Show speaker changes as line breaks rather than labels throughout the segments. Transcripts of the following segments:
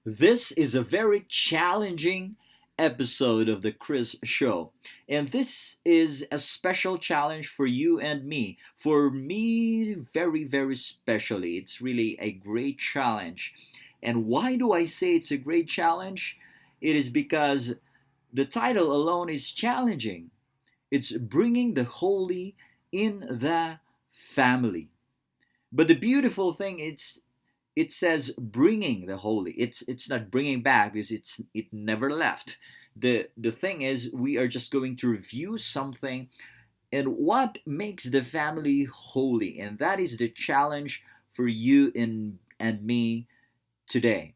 This is a very challenging episode of the Chris Show. And this is a special challenge for you and me. For me, very, very specially. It's really a great challenge. And why do I say it's a great challenge? It is because the title alone is challenging. It's bringing the holy in the family. But the beautiful thing is it says bringing the holy. It's not bringing back because it never left. The thing is we are just going to review something and what makes the family holy, and that is the challenge for you and me today.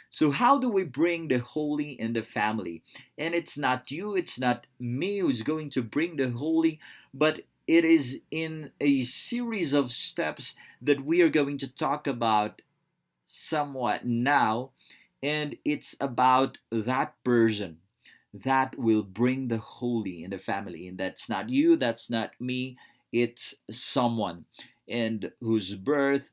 So how do we bring the holy in the family? And it's not you, it's not me who's going to bring the holy, but it is in a series of steps that we are going to talk about somewhat now, and it's about that person that will bring the holy in the family. And that's not you, that's not me, it's someone and whose birth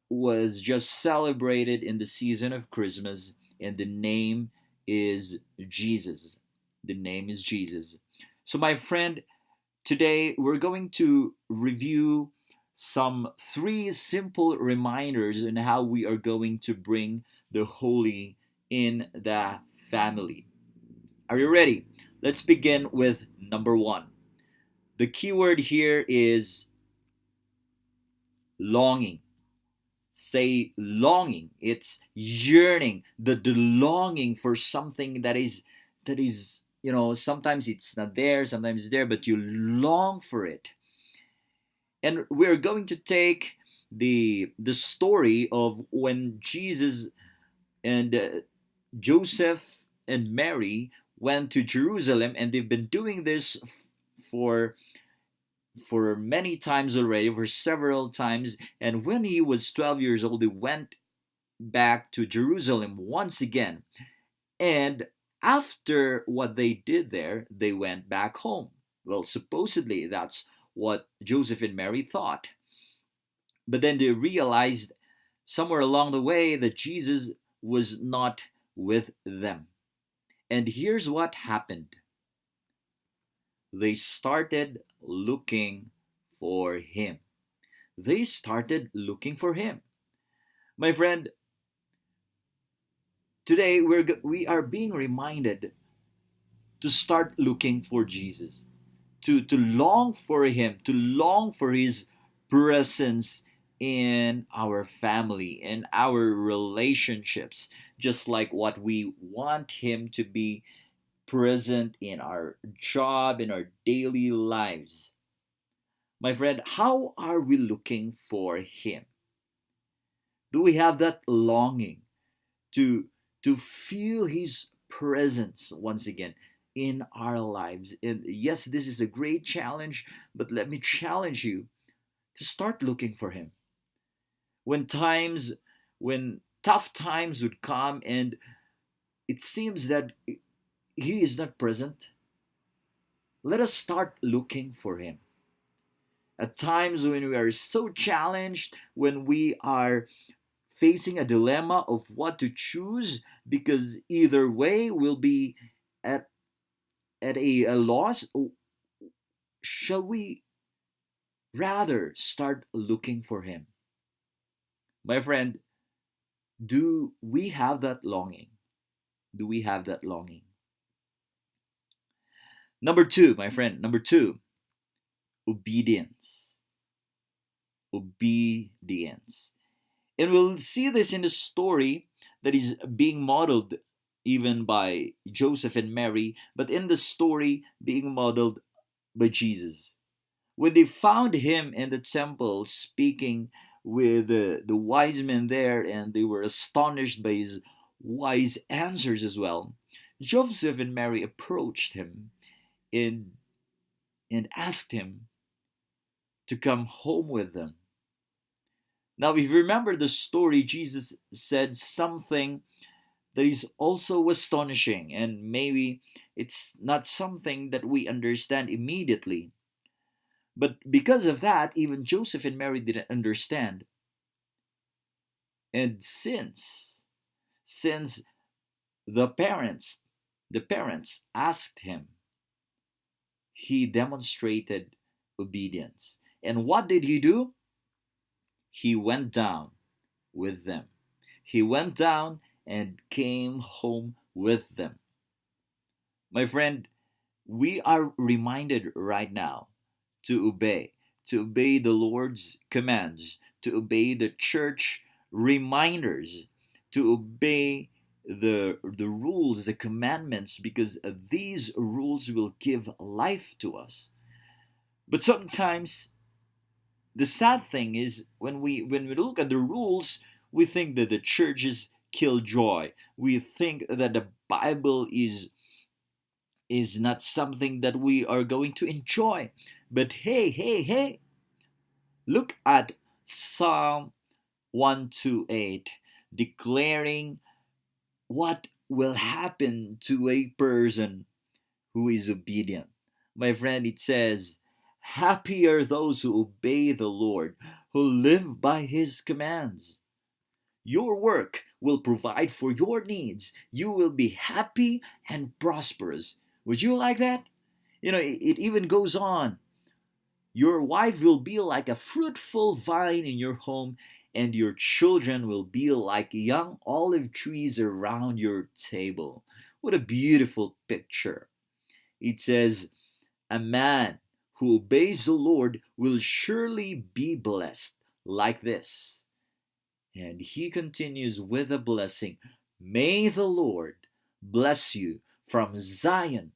was just celebrated in the season of Christmas, and the name is Jesus. The name is Jesus. So, my friend, today we're going to review some three simple reminders on how we are going to bring the holy in the family. Are you ready? Let's begin with number one. The keyword here is longing. Say longing. It's yearning. The longing for something that is sometimes it's not there, sometimes it's there, but you long for it. And we're going to take the story of when Jesus and Joseph and Mary went to Jerusalem, and they've been doing this for for many times already, for several times. And when he was 12 years old, he went back to Jerusalem once again. And after what they did there, they went back home. Well, supposedly that's what Joseph and Mary thought. But then they realized somewhere along the way that Jesus was not with them. And here's what happened: they started looking for him. They started looking for him. My friend, today we are being reminded to start looking for Jesus, to long for him, to long for his presence in our family, in our relationships, just like what we want him to be present in our job, in our daily lives. My friend, how are we looking for him? Do we have that longing to to feel his presence once again in our lives? And yes, this is a great challenge, but let me challenge you to start looking for him. When times when tough times would come and it seems that he is not present, let us start looking for him. At times when we are so challenged, when we are facing a dilemma of what to choose, because either way will be at a loss, shall we rather start looking for him? My friend, do we have that longing? Do we have that longing? Number two, my friend, number two, obedience. Obedience. And we'll see this in the story that is being modeled even by Joseph and Mary, but in the story being modeled by Jesus. When they found him in the temple speaking with the wise men there, and they were astonished by his wise answers as well, Joseph and Mary approached him and, and asked him to come home with them. Now, if you remember the story, Jesus said something that is also astonishing, and maybe it's not something that we understand immediately. But because of that, even Joseph and Mary didn't understand. And since Since the parents the parents asked him, he demonstrated obedience. And what did he do? He went down with them. He went down and came home with them. My friend, we are reminded right now to obey, to obey the Lord's commands, to obey the church reminders, to obey the rules, the commandments, because these rules will give life to us. But sometimes the sad thing is when we look at the rules, we think that the church is killjoy. We think that the Bible is not something that we are going to enjoy. But hey, hey, hey, look at Psalm 128 declaring what will happen to a person who is obedient. My friend, it says, happy are those who obey the Lord, who live by his commands. Your work will provide for your needs. You will be happy and prosperous. Would you like that? It even goes on. Your wife will be like a fruitful vine in your home, and your children will be like young olive trees around your table. What a beautiful picture. It says, a man who obeys the Lord will surely be blessed like this. And he continues with a blessing. May the Lord bless you from Zion.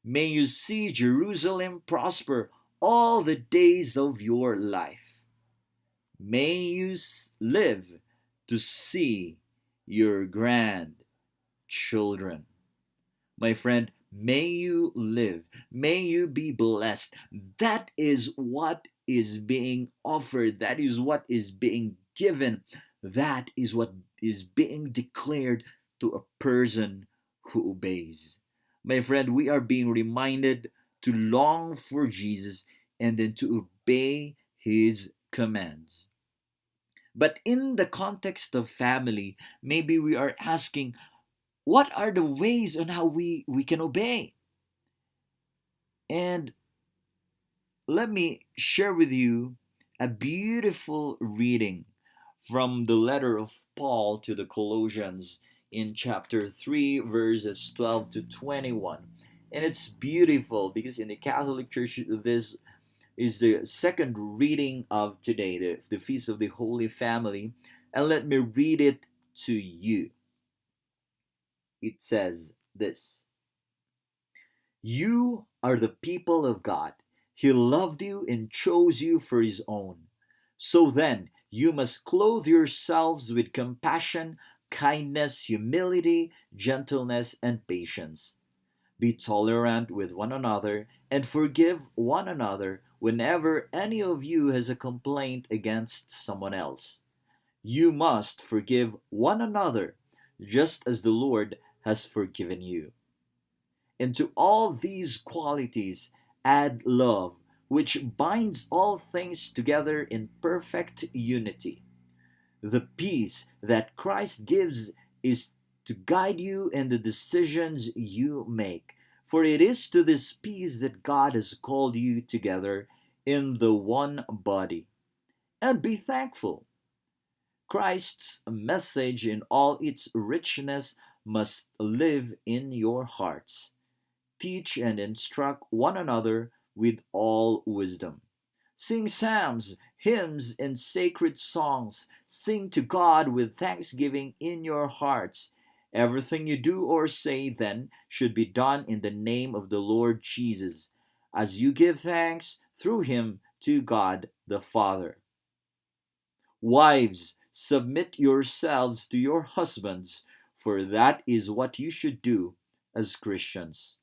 May you see Jerusalem prosper all the days of your life. May you live to see your grandchildren. My friend, may you live. May you be blessed. That is what is being offered. That is what is being given. That is what is being declared to a person who obeys. My friend, we are being reminded to long for Jesus and then to obey his commands. But in the context of family, maybe we are asking, what are the ways on how we can obey? And let me share with you a beautiful reading from the letter of Paul to the Colossians in chapter 3, verses 12 to 21. And it's beautiful because in the Catholic Church, this is the second reading of today, the Feast of the Holy Family. And let me read it to you. It says this: You are the people of God. He loved you and chose you for his own. So then, you must clothe yourselves with compassion, kindness, humility, gentleness, and patience. Be tolerant with one another and forgive one another whenever any of you has a complaint against someone else. You must forgive one another just as the Lord has forgiven you. And to all these qualities add love, which binds all things together in perfect unity. The peace that Christ gives is to guide you in the decisions you make. For it is to this peace that God has called you together in the one body. And be thankful. Christ's message in all its richness must live in your hearts. Teach and instruct one another with all wisdom. Sing psalms, hymns, and sacred songs. Sing to God with thanksgiving in your hearts. Everything you do or say then should be done in the name of the Lord Jesus, as you give thanks through him to God the Father. Wives, submit yourselves to your husbands, for that is what you should do as Christians.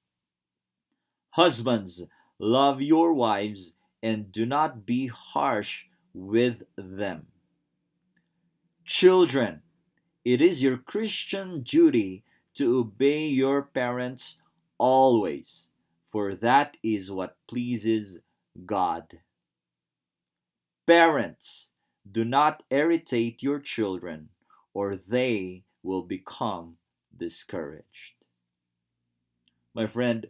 Husbands, love your wives and do not be harsh with them. Children, it is your Christian duty to obey your parents always, for that is what pleases God. Parents, do not irritate your children, or they will become discouraged. My friend,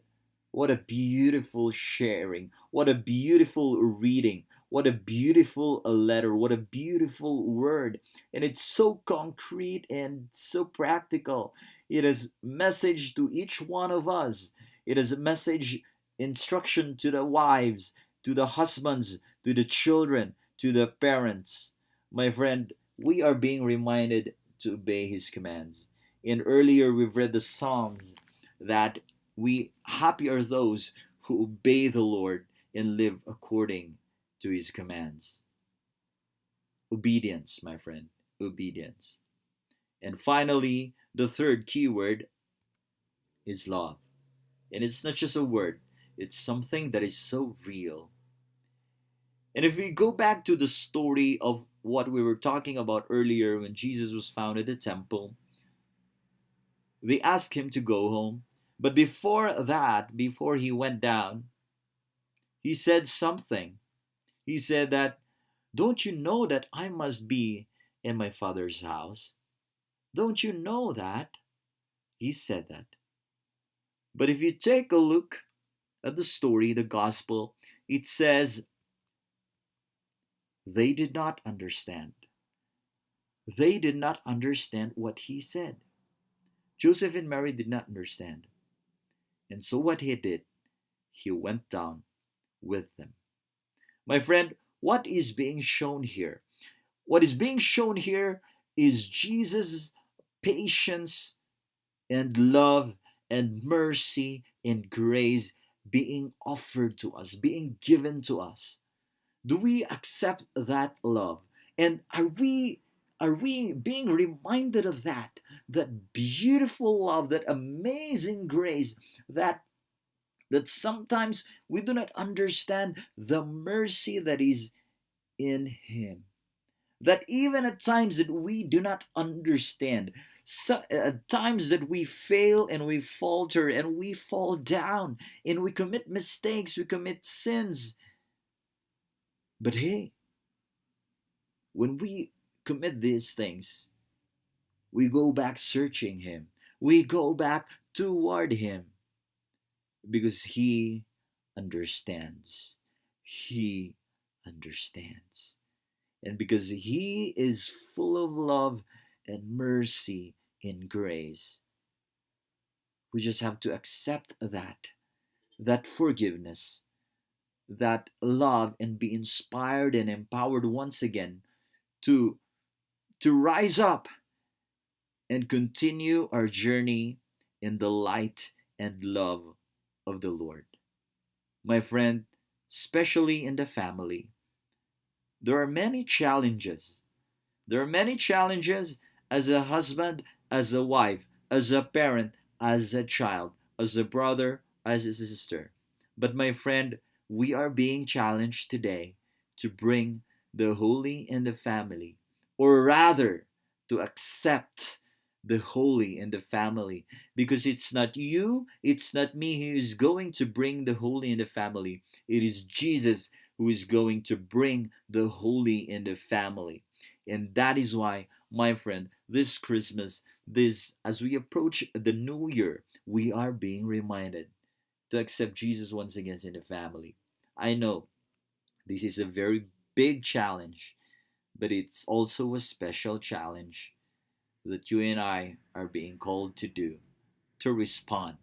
what a beautiful sharing. What a beautiful reading. What a beautiful letter. What a beautiful word. And it's so concrete and so practical. It is message to each one of us. It is a message instruction to the wives, to the husbands, to the children, to the parents. My friend, we are being reminded to obey his commands. And earlier we've read the Psalms that we happy are those who obey the Lord and live according to his commands. Obedience, my friend, obedience. And finally, the third keyword is love. And it's not just a word, it's something that is so real. And if we go back to the story of what we were talking about earlier when Jesus was found at the temple, they asked him to go home. But before that, before he went down, he said something. He said that, "Don't you know that I must be in my father's house? Don't you know that?" He said that. But if you take a look at the story, the gospel, it says they did not understand. They did not understand what he said. Joseph and Mary did not understand. And so what he did, he went down with them. My friend, what is being shown here? What is being shown here is Jesus' patience and love and mercy and grace being offered to us, being given to us. Do we accept that love? And are we being reminded of that beautiful love, that amazing grace that sometimes we do not understand the mercy that is in him, that even at times that we do not understand, so, at times that we fail and we falter and we fall down and we commit mistakes, we commit sins. But hey, when we commit these things, we go back searching him, we go back toward him because he understands. He understands. And because he is full of love and mercy and grace, we just have to accept that forgiveness, that love, and be inspired and empowered once again to rise up and continue our journey in the light and love of the Lord. My friend, especially in the family, there are many challenges. There are many challenges as a husband, as a wife, as a parent, as a child, as a brother, as a sister. But my friend, we are being challenged today to bring the holy in the family, or rather, to accept the holy in the family, because it's not you, it's not me who is going to bring the holy in the family. It is Jesus who is going to bring the holy in the family. And that is why, my friend, this Christmas, this as we approach the new year, we are being reminded to accept Jesus once again in the family. I know this is a very big challenge, but it's also a special challenge that you and I are being called to do, to respond.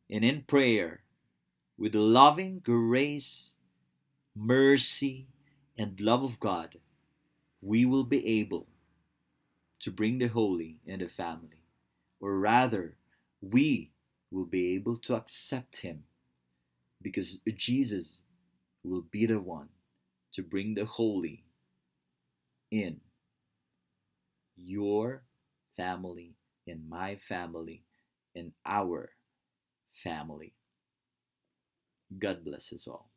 And in prayer, with the loving grace, mercy, and love of God, we will be able to bring the holy in the family. Or rather, we will be able to accept him because Jesus will be the one to bring the holy in your family, in my family, in our family. God bless us all.